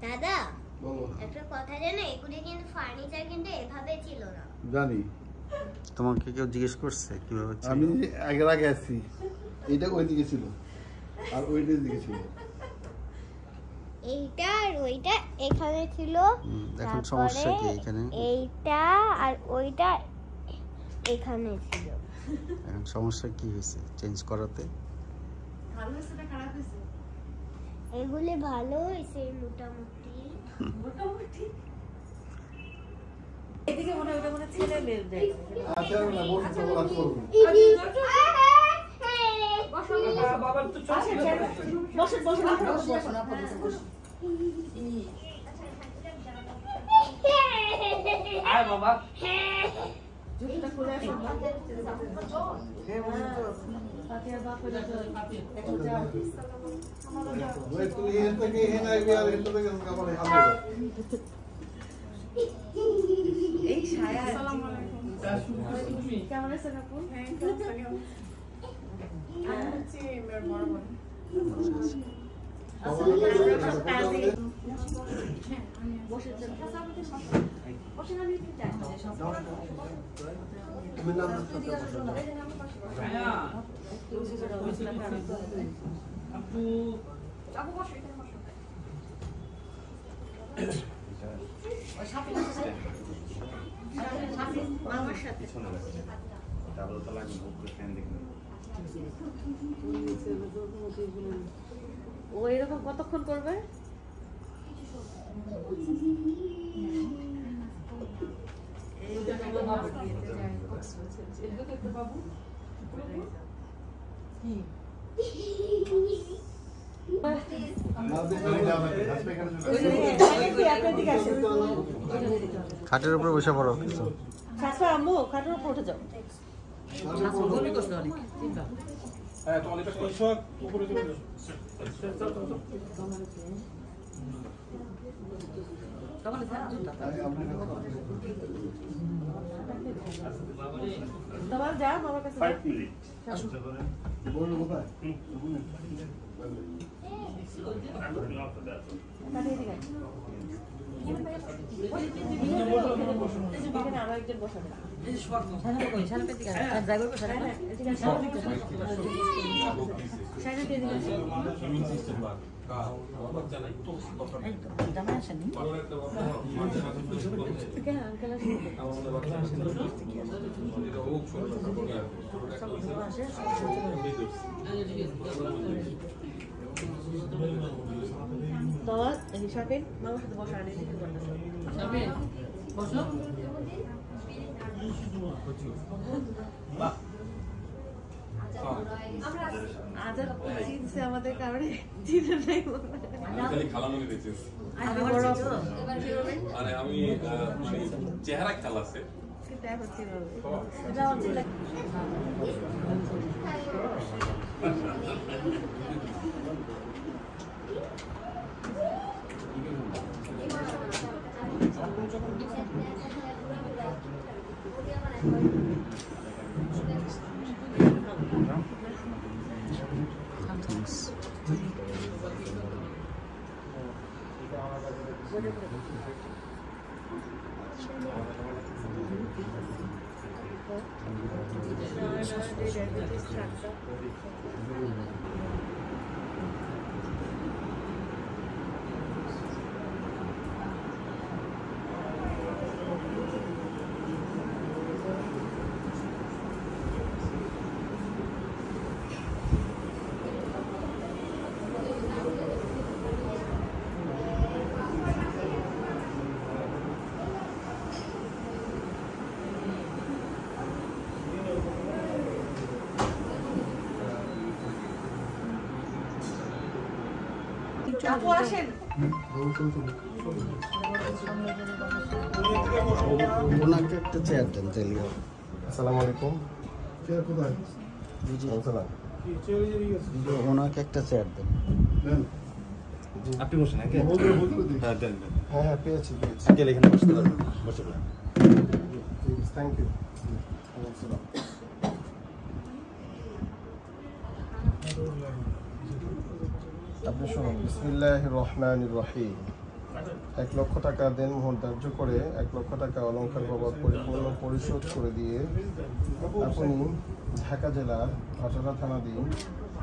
দাদা একটা কথা জানো, এগুলো কিন্তু ফার্নিচার কিন্তু এভাবে ছিল না। জানি। তোমাকে কেউ জিজ্ঞেস করছে কিভাবে ছিল? আমি আগে আছি, এইটা ওই দিকে ছিল আর ওইটার দিকে ছিল। এইটা আর ওইটা এখানে ছিল। এখন সমস্যা কি এখানে? এইটা আর ওইটা এখানে ছিল। এখন সমস্যা কি হয়েছে চেঞ্জ করাতে? ভালো হয়েছে না খারাপ হয়েছে? এগুলো ভালো হয়েছে মোটামুটি। এদিকে মনে হয় ওটা মনে ছেলে মেয়ের জায়গা। আচ্ছা না বসে তো কাজ করব। বাবা তো চল বসে বসে বসে না বসে। আয় বাবা। জুতোটা খুলে আসো। হে বন্ধু তো সাথিয়া বাপের তো এখন যা ওই তুই এতে কি হে নাই বিয়ার এত থেকে কামালে হবে। এই ছায়া। আসসালামু আলাইকুম। কেমন আছেন আপু? হ্যাঁ কেমন? আমি হচ্ছে মেয়ের বড় বোন। বসে যান। বসে না নিতে চাই। তুমি নাম আপু আপু বসে এখানে বসো। ওই সাথে মামার সাথে ডাবল তো লাগবে উপরে ফ্যান দেখুন। ও এরকম কতক্ষণ করবে? খাটের উপরে বসে পড়ো। আম্মু খাটের উপর উঠে যাও। হ্যাঁ তো অনেকটা কৃষক উপরে চলে যাও। তোমার যা মামার কাছে 5 মিনিট বড় কোথায়? এখানে আরো একজন বসাবে। তোমার হিসাবে মামার সাথে বসা আনে দিতে পারতেছে। বসো। আজাদ চিনছে আমাদের কারণে চিনে নাই খালি খালামুনি দেখছিস। মানে আমি চেহারা খেলা আছে সেটা হচ্ছে আপু আসেন। ওনাকে একটা চেয়ার দেন তাহলে হবে। আসসালামু আলাইকুম। চেয়ার কোথায়? আসসালাম। ওনাকে একটা চেয়ার দেন। দেন। আপনি বসেন আগে। বদলে দিই। হ্যাঁ দেন দেন। হ্যাঁ পেয়েছি। আঙ্কেল এখানে বসতে পারবেন, বসে পড়েন। Thank you. আপনি শুনুন, বিসমিল্লাহির রহমানির রহিম। 1 লক্ষ টাকা দেনমোহর ধার্য করে 1 লক্ষ টাকা অলংকার বাবদ পরিপূর্ণ পরিশোধ করে দিয়ে আপনি ঢাকা জেলার ভাটারা থানাধীন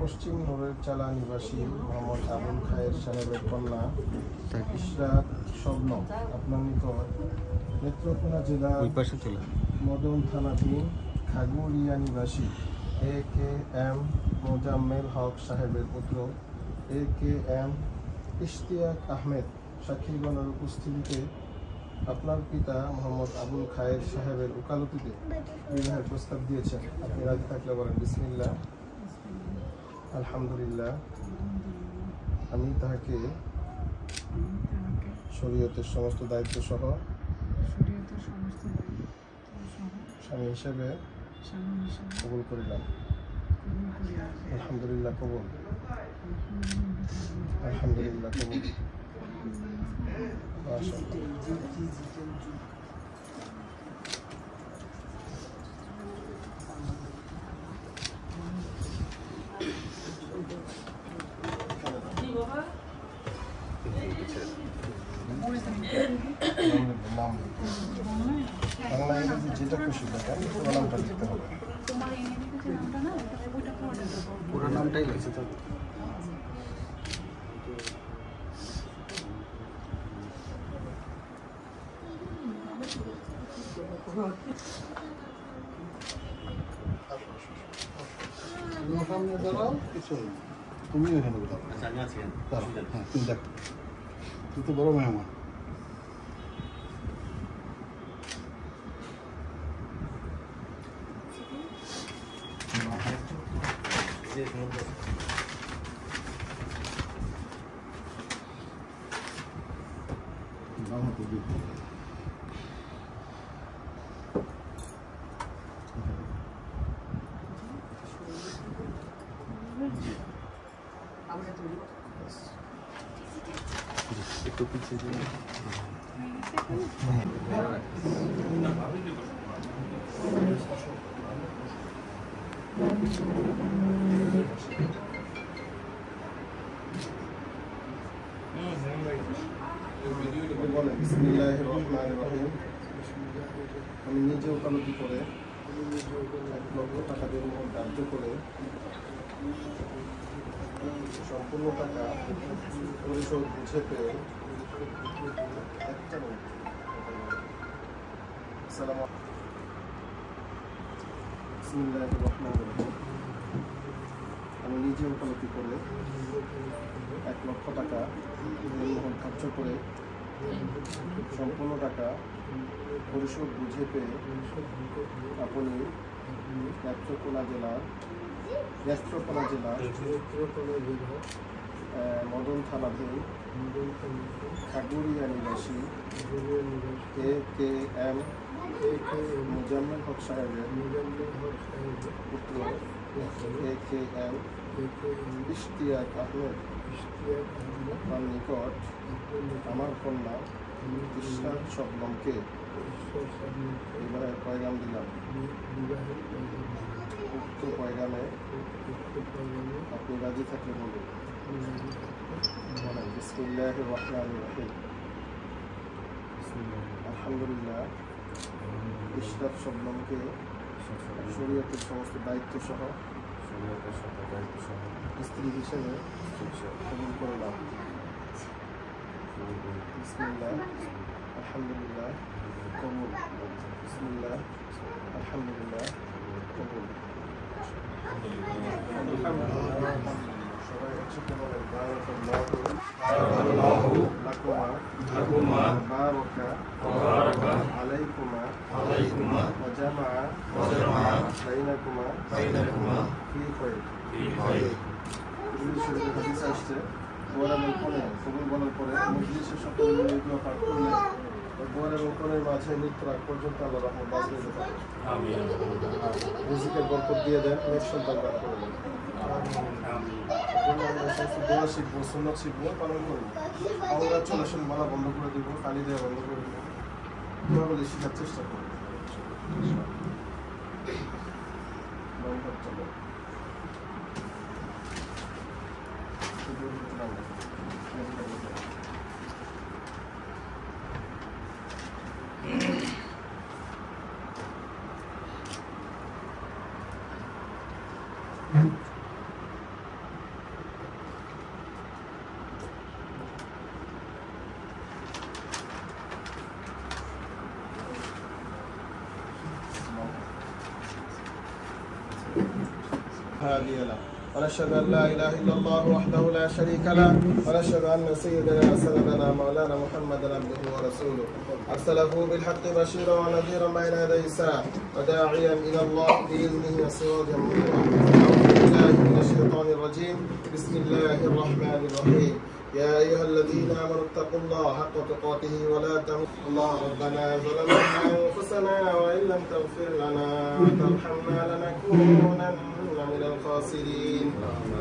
পশ্চিম নূরের চালা নিবাসী মোহাম্মদ আবুল খায়ের সাহেবের কন্যা ইশরাত শবনম আপনার নিকট নেত্রকোনা জেলার ওই পাশে চলে মদন থানাধীন খাগুড়িয়া নিবাসী AKM মোজাম্মেল হক সাহেবের পুত্র AKM ইশতিয়াক আহমেদ সাক্ষীগণের উপস্থিতিতে আপনার পিতা মোহাম্মদ আবুল খায়ের সাহেবের ওকালতিতে বিবাহের প্রস্তাব দিয়েছেন। আপনি রাজি থাকলে বলেন বিসমিল্লাহ। আলহামদুলিল্লাহ, আমি তাহাকে শরীয়তের সমস্ত দায়িত্ব সহ স্বামী হিসেবে কবুল করিলাম। আলহামদুলিল্লাহ কবুল। আলহামদুলিল্লাহ কবুল। যেটা খুশি নামটা লিখতে হবে। পুরো নামটাই লিখছে তো। সামনে দাঁড়াও, কিছু না। তুমি এখানে দাঁড়াও। আচ্ছা আমি আছি এখানে। দাঁড়াও, হ্যাঁ তুমি দেখ। তুই তো বড় মেহমান। একটু পিছিয়ে দিন। বলেন বিসমিল্লাহির রহমানির রহিম। আমি নিজে ওকালতি করে 1 লক্ষ টাকা দেনমোহর ধার্য করে সম্পূর্ণ টাকা পরিশোধ বুঝে পেয়ে বিসমিল্লাহির রহমানির রহিম। আমি নিজে ওকালতি করে 1 লক্ষ টাকা দেনমোহর ধার্য করে সম্পূর্ণ টাকা পরিশোধ বুঝে পেয়ে আপনি নেত্রকোনা জেলার মদন থানাধীন খাগুড়িয়া নিবাসী AKM মোজাম্মেল হক সাহেবের পুত্র AKM ইশতিয়াক আহমেদ তার নিকট আমার কন্যা ইশরাত শবনমকে বিবাহের পয়গাম দিলাম। উক্ত পয়গামে আপনি রাজি থাকলে বলুন। বিসমিল্লাহির রহমানির রহিম। আলহামদুলিল্লাহ, ইশরাত শবনমকে শরীয়তের সমস্ত দায়িত্ব সহ স্ত্রী হিসেবে কবুল করলাম। বিসমিল্লাহ, আলহামদুলিল্লাহ কবুল। বিসমিল্লাহ, আলহামদুলিল্লাহ কবুল। সবাই একসাথে বলেন বারাকাল্লাহু লাকুমা বারাকা আলাইকুমা ওয়া জামাআ বাইনাকুমা ফি খায়র। হাদিস আসছে বর এবং কনে কবুল বলার পরে মজলিসের সকলে মিলে দোয়া পাঠ করলে বর এবং কনের মাঝে মৃত্যুর আগ পর্যন্ত আল্লাহ রহমত বাঁচিয়ে দিতে পারে। রিজিকের বরকত দিয়ে দেন, নেক সন্তান দান করে দেন। দোয়া শিখবো, সুন্নাত শিখবো, পালন করবো। আমরা চলাচল বলা বন্ধ করে দেবো, কালি দেওয়া বন্ধ করে দেবো, দোয়াগুলি শেখার চেষ্টা করবো। هادي له ونشهد أن لا إله إلا الله وحده لا شريك له ونشهد أن سيدنا سندنا مولانا محمدا عبده ورسوله أرسله بالحق بشيرا ونذيرا بين يدي الساعة وداعيا إلى الله بإذنه وسراجا منيرا. أعوذ بالله من الشيطان الرجيم. بسم الله الرحمن الرحيم. يا أيها الذين آمنوا اتقوا الله حق تقاته ولا تموتن. الله ربنا ظلمنا أنفسنا وإن لم تغفر لنا وترحمنا لنكونن من الخاسرين.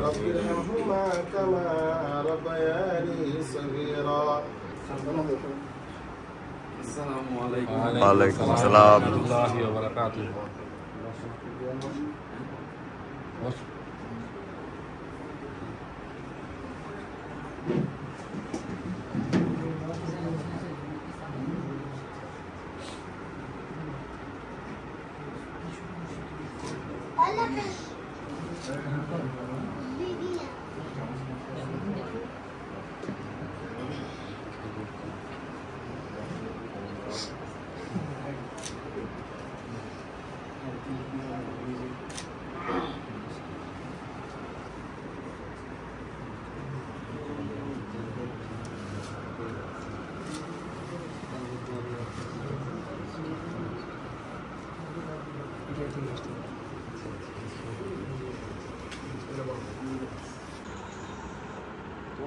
رب ارحمهما كما ربياني صغيرا. السلام عليكم. وعليكم السلام ورحمة الله وبركاته.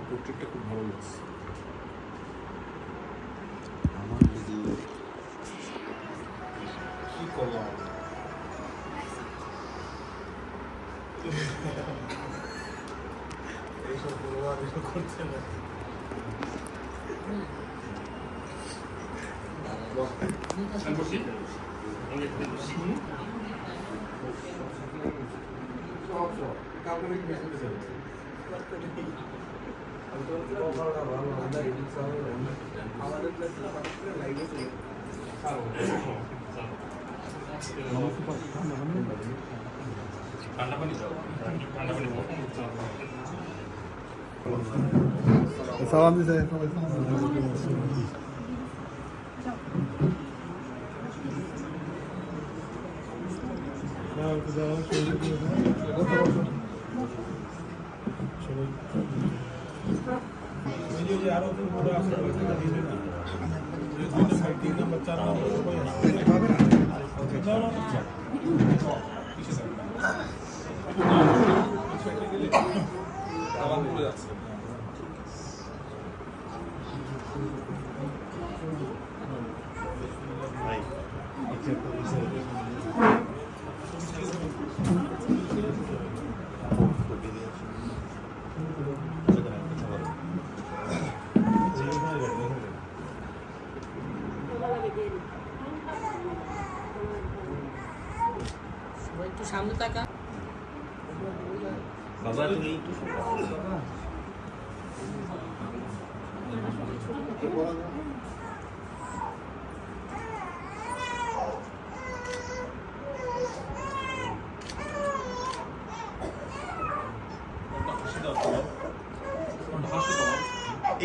পোর্ট্রেটটা খুব ভালো লাগছে। আমার যদি কি করলাম এইসব করতে না। সালাম দিছে আরো বড় আছে বাচ্চারা একটু সামনে তাকা বাবা, তুমি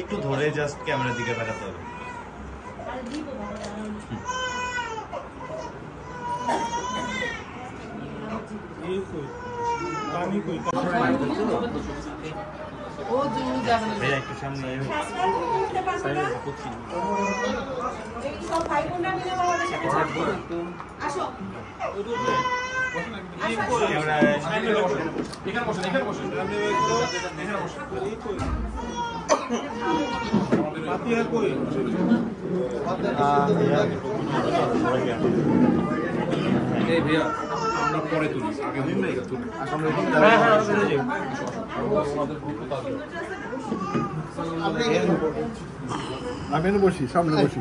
একটু ধরে জাস্ট ক্যামেরার দিকে তাকাতে হবে। একটু সামনে সব ভাই বোনরা মিলে আসো। এখানে বসেন, এখানে বসেন। এখানে বসেন। পাতিয়া কই এই ভাইয়া আমরা পরে তুলি, আগে দিন না এটা তুলি। আমি বসি, সামনে বসি।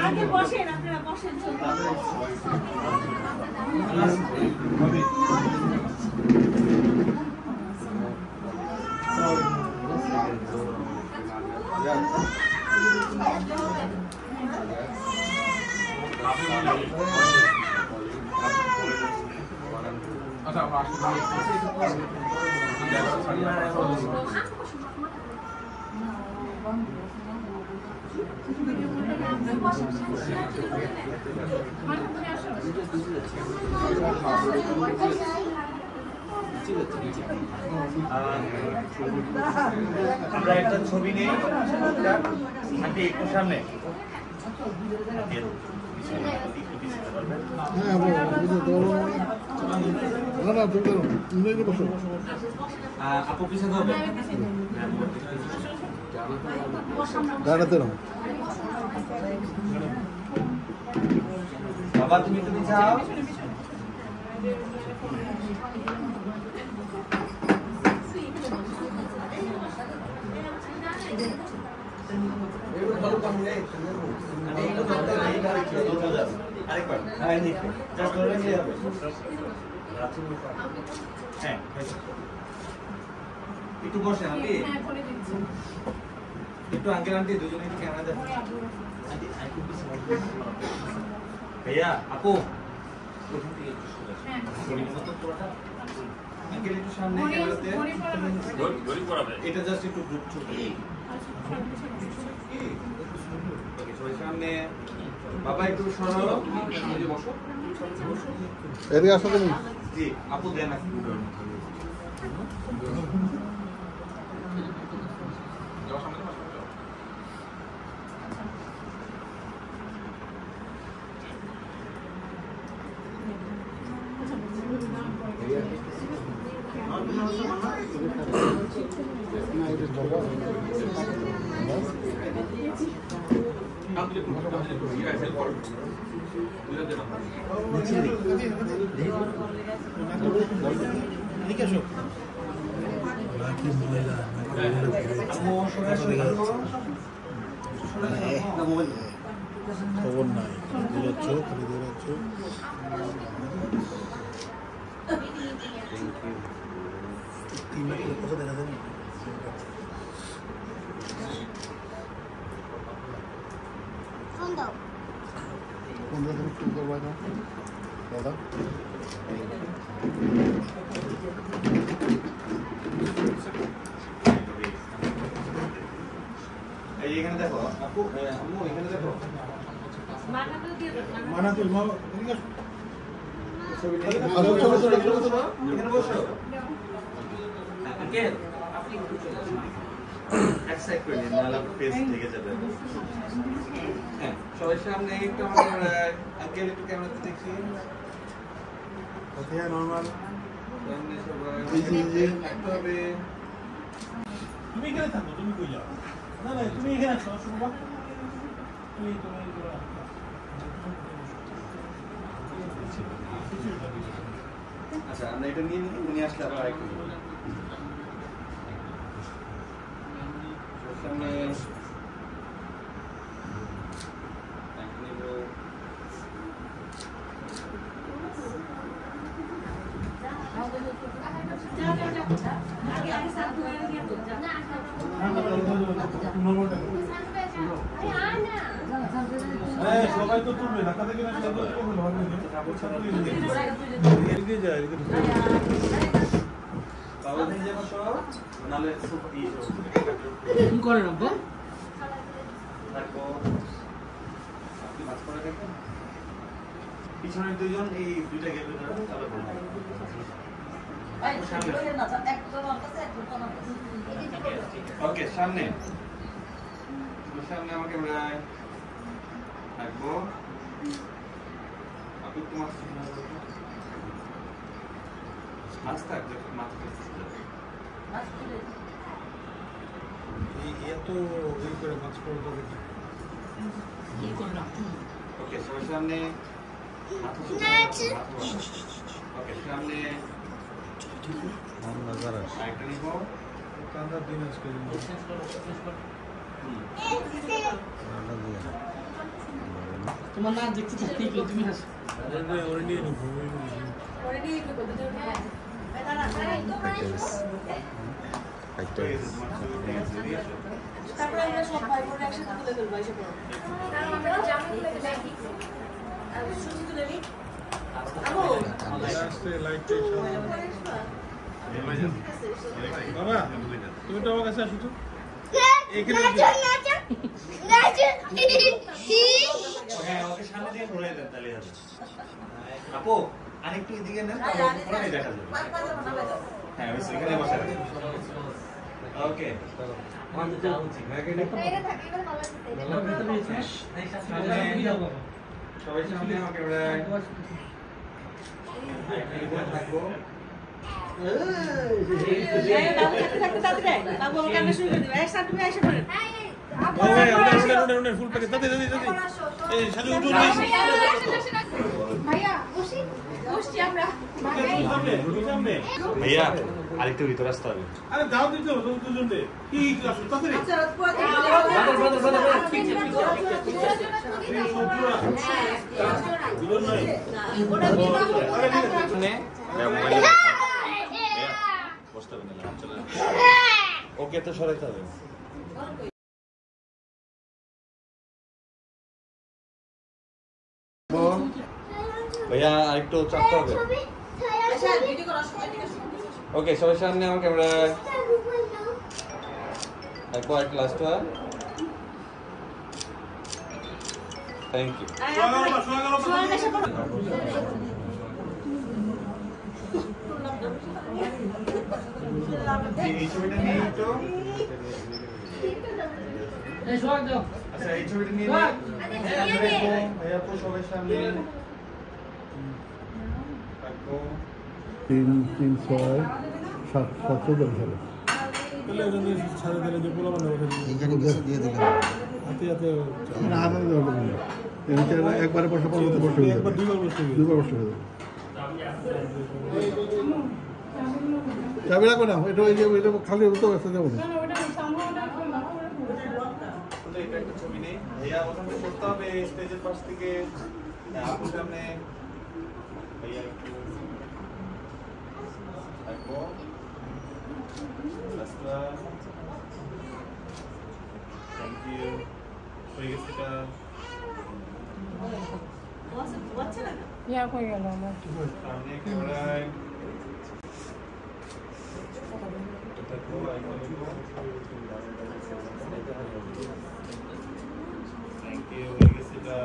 আগে বসেন, আপনারা বসেন। আচ্ছা আমরা আমরা একটা ছবি নেই আন্টি একটু সামনে হ্যাঁ না না তুমি বসো। আপু পিছনে হবে দাঁড়াতে রো বাবা, তুমি একটু যাও। আরেকবার হ্যাঁ, একটু বসেন আপনি, একটু আঙ্কেল আন্টি দুজনে একটু ক্যামেরা দেখেন। ভাইয়া আপু আঙ্কেল একটু সামনে ক্যামেরাতে, এটা জাস্ট একটু গ্রুপ ছবি। সামনে বাবা একটু সরাও, বসো। এদিকে আসো তুমি। জি আপু দেন খবর নাই, যাচ্ছ খালি দৌড়াচ্ছ। কথা দেখা যায় না। ফোন দাও। ফোন দিয়ে তুমি শুরু করবা না দাদা। এই এখানে দেখো আপু, আম্মু এখানে দেখো। মানা তুই মা এদিকে আসো। এখানে বসো। আঙ্কেল আপনি একটু চলে আসুন, এক সাইড করে নিন, নাহলে ফেস ঢেকে যাবে। হ্যাঁ, সবাই সামনে একটু আমাদের আঙ্কেল একটু ক্যামেরাতে দেখছি। ওকে নরমাল। সামনে সবাই একটু হবে। তুমি এখানে থাকো, তুমি কই যাও? না না তুমি এখানে আসো, শুনবা? তুমি আচ্ছা আমরা এটা নিয়ে নিই, উনি আসলে আবার আরেকটু সামনে সবাই তো তুলবে, ঢাকা থেকে না এদিকে যায়, এদিকে কি করেন আপু? পিছনের দুইজন এই দুইটা গেট ওকে সামনে সামনে আমাকে রাখবো। একটু মাছ থাক মাছ এত এই করে মাছ করে তো ওকে সবার সামনে ওকে সামনে আরেকটা নিব কান্দার দিন আজকে তোমার না দেখতে থাকতে গেলে তুমি হাসো ওরে নিয়ে নেব তারপরে আমরা সব ভাই বোন একসাথে তুলে ফেলবো এসে পড়ো আমরা জামু তুলে দেখি আর সুজি তুলে নি লাস্টে লাইট বাবা তুমি তো আমার কাছে আসো তো ওকে সামনে দিয়ে ঘুরে দেন তাহলে হবে আপু আরেকটু এদিকে নেন পুরোটাই দেখা যাবে হ্যাঁ ওই সেখানে বসে রাখেন ওকে সবাই সামনে আমাকে থাকবো ফুল প্যাকেট দাদি এই সাজু উঠুন ভাইয়া আরেকটু ভিতরে আসতে হবে আরে দাও দিতে হবে দুজন রে কি ক্লাস তাড়াতাড়ি ওকে তো সরাইতে হবে ভাইয়া আরেকটু চাপতে হবে ওকে সবার সামনে আমার ক্যামেরা একবার লাস্ট ওয়ান থ্যাংক ইউ এই ছবিটা নিয়ে একটু আচ্ছা এই ছবিটা নিয়ে ভাইয়া তো সবার সামনে 3, 6, 7, 14 সালে ছাড়ে দিলে যে পোলা বানাবো এখানে কিছু দিয়ে দিলাম হাতে হাতে না হাতে একবারে বসে একবার দুইবার বসতে হবে দুবার বসে হবে চাবি রাখবে না এটা ওই যে খালি উঠতে ব্যস্ত যাবো না এটা একটা ছবি নেই ভাইয়া ওখানে করতে হবে স্টেজের পাশ থেকে আপুর সামনে ভাইয়া একটু থাকবো থ্যাংক ইউ হয়ে গেছে এটা হয়ে গেল আমার সামনে ক্যামেরায় থ্যাংক ইউ হয়ে গেছে এটা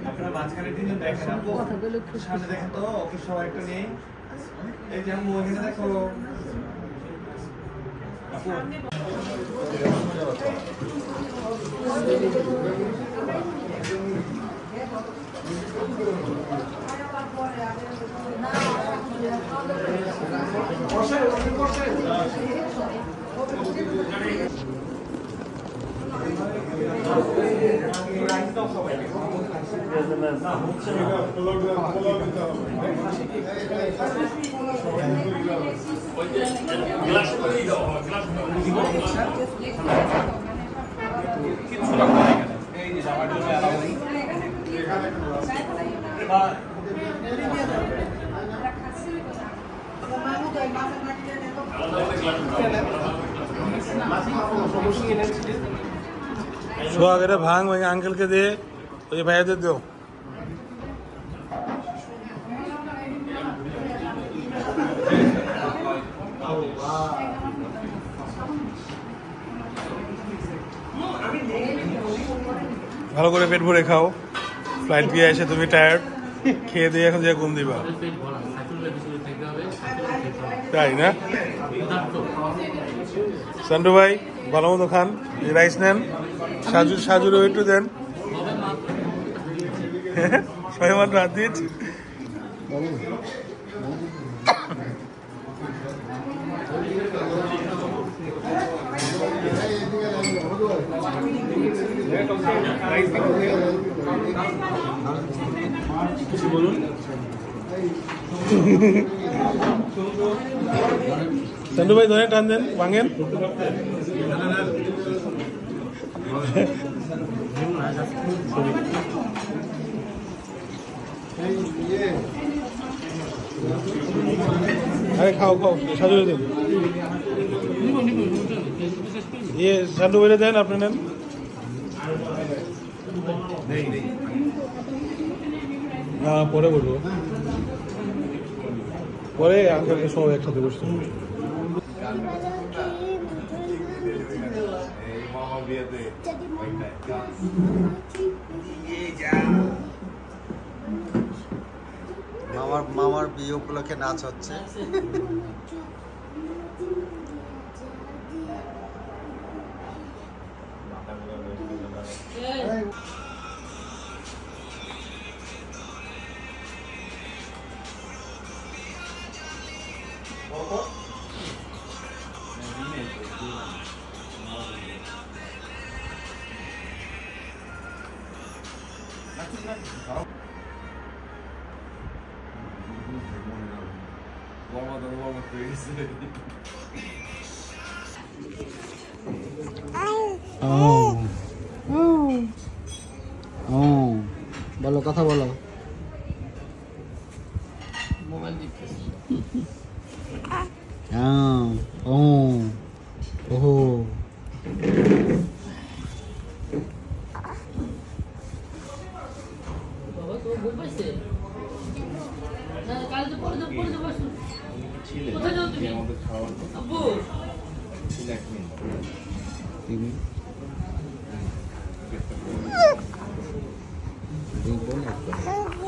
আপনারা মাঝখানে তিনজন দেখেন সামনে দেখেন তো ওকে সবাই একটা নেই এই যে আমি ওখানে দেখো সোয়া করে ভাঙ ভাঙ আঙ্কেলকে দে ওই ভাইয়াদের দেও ভালো করে পেট ভরে খাও ফ্লাইট দিয়ে এসে তুমি টায়ার্ড খেয়ে দিয়ে এখন যে ঘুম দিবা পেট ভরা সাইকেলের পিছনে থাকতে হবে তাই না সান্টু ভাই ভালো মতো খান রাইস নেন সাজুরও একটু দেন সবাই মাত্র হাত দিয়েছি বলুন সান্টু ভাই ধরে টান দেন ভাঙেন আরে খাও খাও সাজু দেন সান্টু ভাই দেন আপনি নেন না পরে বলবো পরে আঙ্কেলকে সবাই একসাথে বসতে হবে মামার বিয়ে উপলক্ষে নাচ হচ্ছে বলো কথা বলো মোবাইল দেখতেছি বাবা তো ঘুম পাইছে না কাল তো পড়ে বসো কোথায় যাও তুমি আব্বু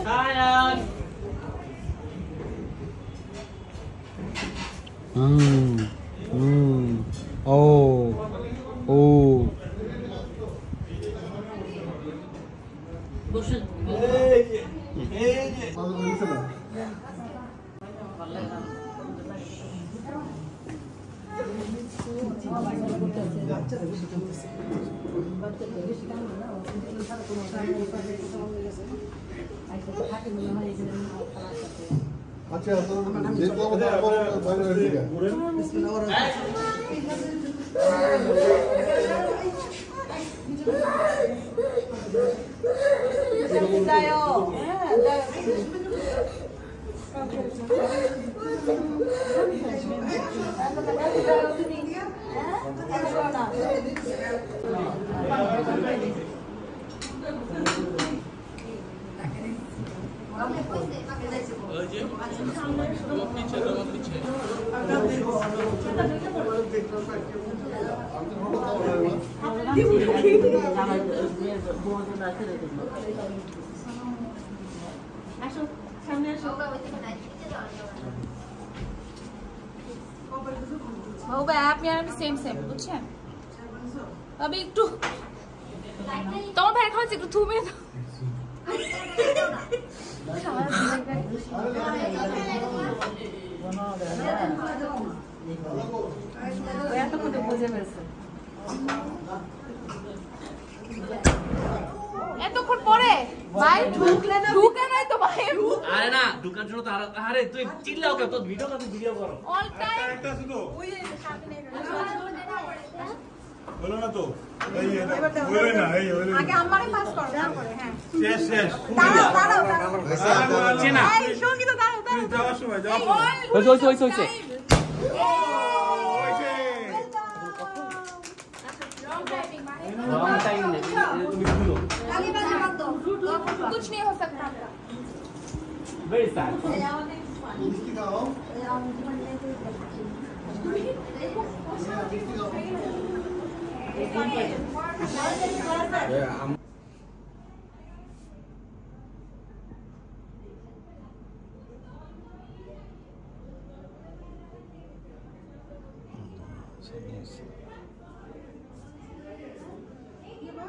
Sayang. Bosan. আচ্ছা যে তো বাইরে এসে বাবা আপনি আর আমি সেম সেম বুঝছেন তবে একটু তোমার ভাই খাওয়া একটু থুমে দাও এতক্ষণ পরে ভাই ঢুকে নাই তো ভাই আরে না ঢুকার জন্য তো আরে তুই চিল্লাও কেন তোর ভিডিও করতে ভিডিও করো অল টাইম একটা শুধু ওই যে সামনে বলো না তো এই বলে না এই হলো আগে আমারে পাস করো তারপরে হ্যাঁ শেষ শেষ দাঁড়াও চেনা এই সঙ্গীত দাঁড়াও দাঁড়াও যাওয়ার সময় যাও হইছে লং টাইম নেই তুমি খুলো कुछ नहीं हो सकता वेरी सैड মিষ্টি খাও না